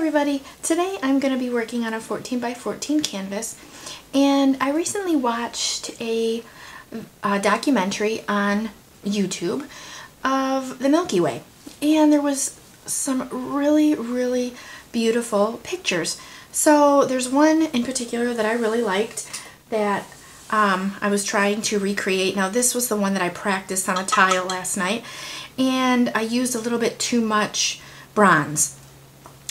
everybody, today I'm going to be working on a 14 by 14 canvas, and I recently watched a documentary on YouTube of the Milky Way, and there was some really beautiful pictures. So there's one in particular that I really liked that I was trying to recreate. Now this was the one that I practiced on a tile last night, and I used a little bit too much bronze.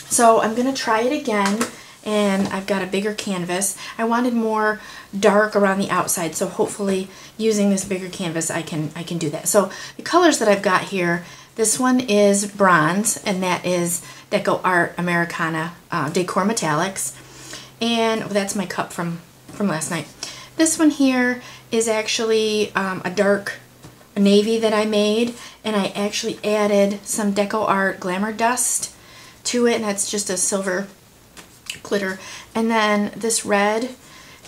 So I'm going to try it again, and I've got a bigger canvas. I wanted more dark around the outside, so hopefully using this bigger canvas I can do that. So the colors that I've got here, this one is bronze, and that is DecoArt Americana Decor Metallics. And that's my cup from last night. This one here is actually a dark navy that I made, and I actually added some DecoArt Glamour dust to it, and that's just a silver glitter. And then this red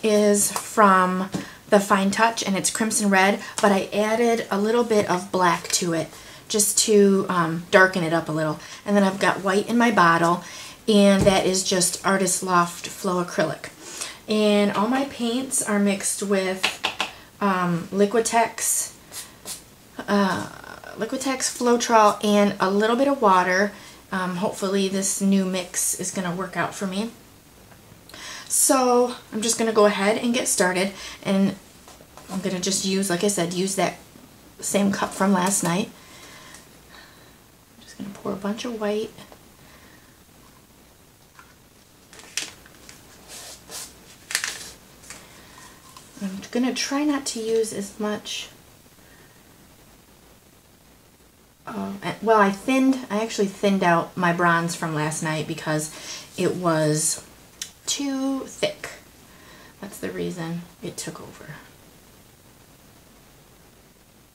is from the Fine Touch, and it's crimson red, but I added a little bit of black to it just to darken it up a little. And then I've got white in my bottle, and that is just Artist Loft Flow Acrylic. And all my paints are mixed with Liquitex, floetrol, and a little bit of water. Hopefully this new mix is going to work out for me. So I'm just going to go ahead and get started, and I'm going to just use, like I said, use that same cup from last night. I'm just going to pour a bunch of white. I'm going to try not to use as much. Well, I actually thinned out my bronze from last night because it was too thick. That's the reason it took over.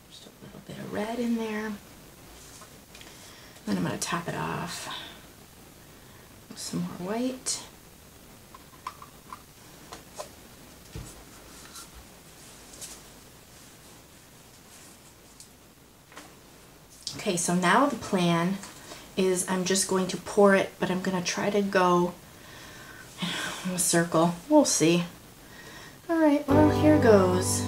Just a little bit of red in there. Then I'm going to top it off with some more white. Okay, so now the plan is I'm just going to pour it, but I'm going to try to go in a circle. We'll see. Alright, well, here goes.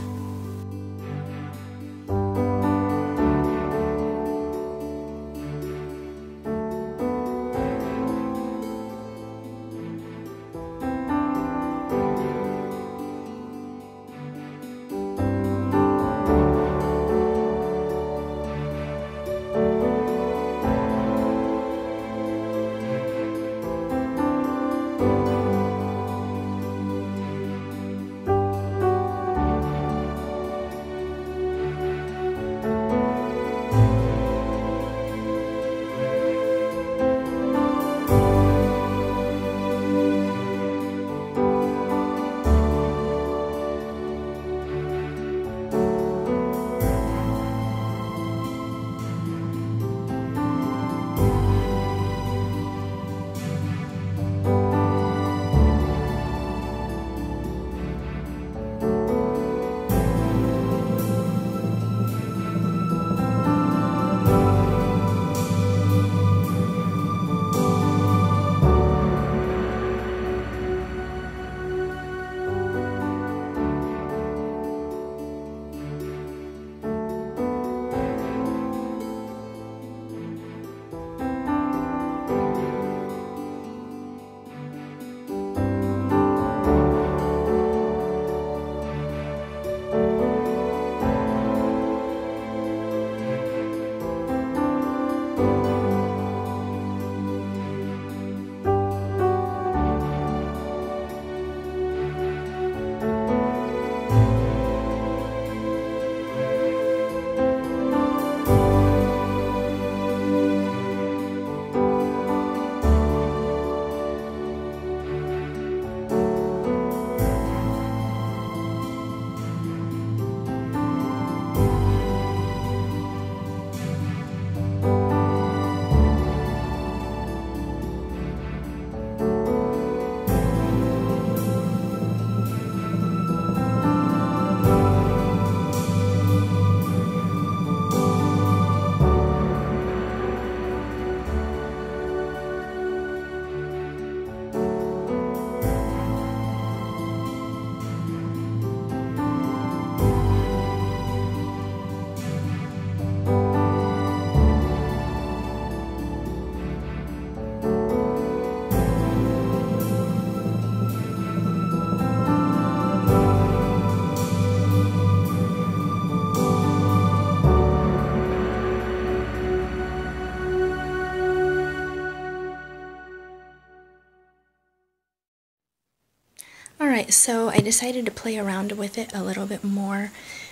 Alright, so I decided to play around with it a little bit more.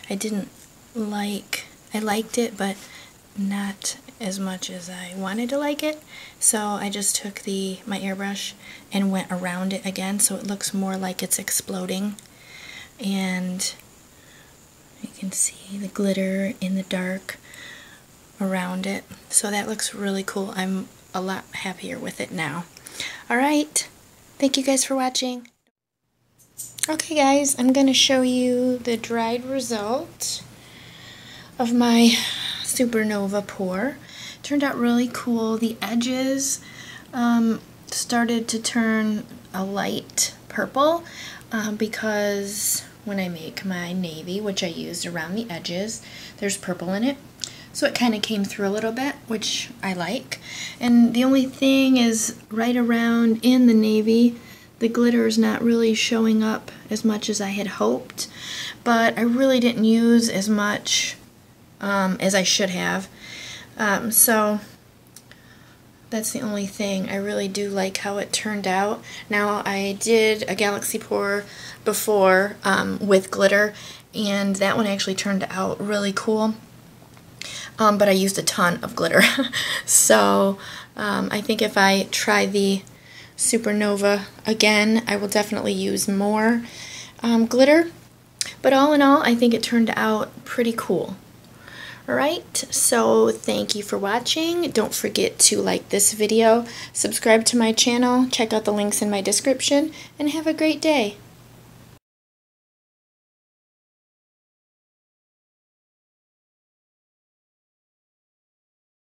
I liked it, but not as much as I wanted to like it. So I just took my airbrush and went around it again so it looks more like it's exploding. And you can see the glitter in the dark around it. So that looks really cool. I'm a lot happier with it now. Alright, thank you guys for watching. Okay guys, I'm going to show you the dried result of my Supernova pour. Turned out really cool. The edges started to turn a light purple because when I make my navy, which I used around the edges, there's purple in it. So it kind of came through a little bit, which I like. And the only thing is right around in the navy, the glitter is not really showing up as much as I had hoped. But I really didn't use as much as I should have. So that's the only thing. I really do like how it turned out. Now I did a galaxy pour before with glitter, and that one actually turned out really cool. But I used a ton of glitter. So I think if I try the Supernova again, I will definitely use more glitter. But all in all, I think it turned out pretty cool. Alright, so thank you for watching. Don't forget to like this video, subscribe to my channel, check out the links in my description, and have a great day.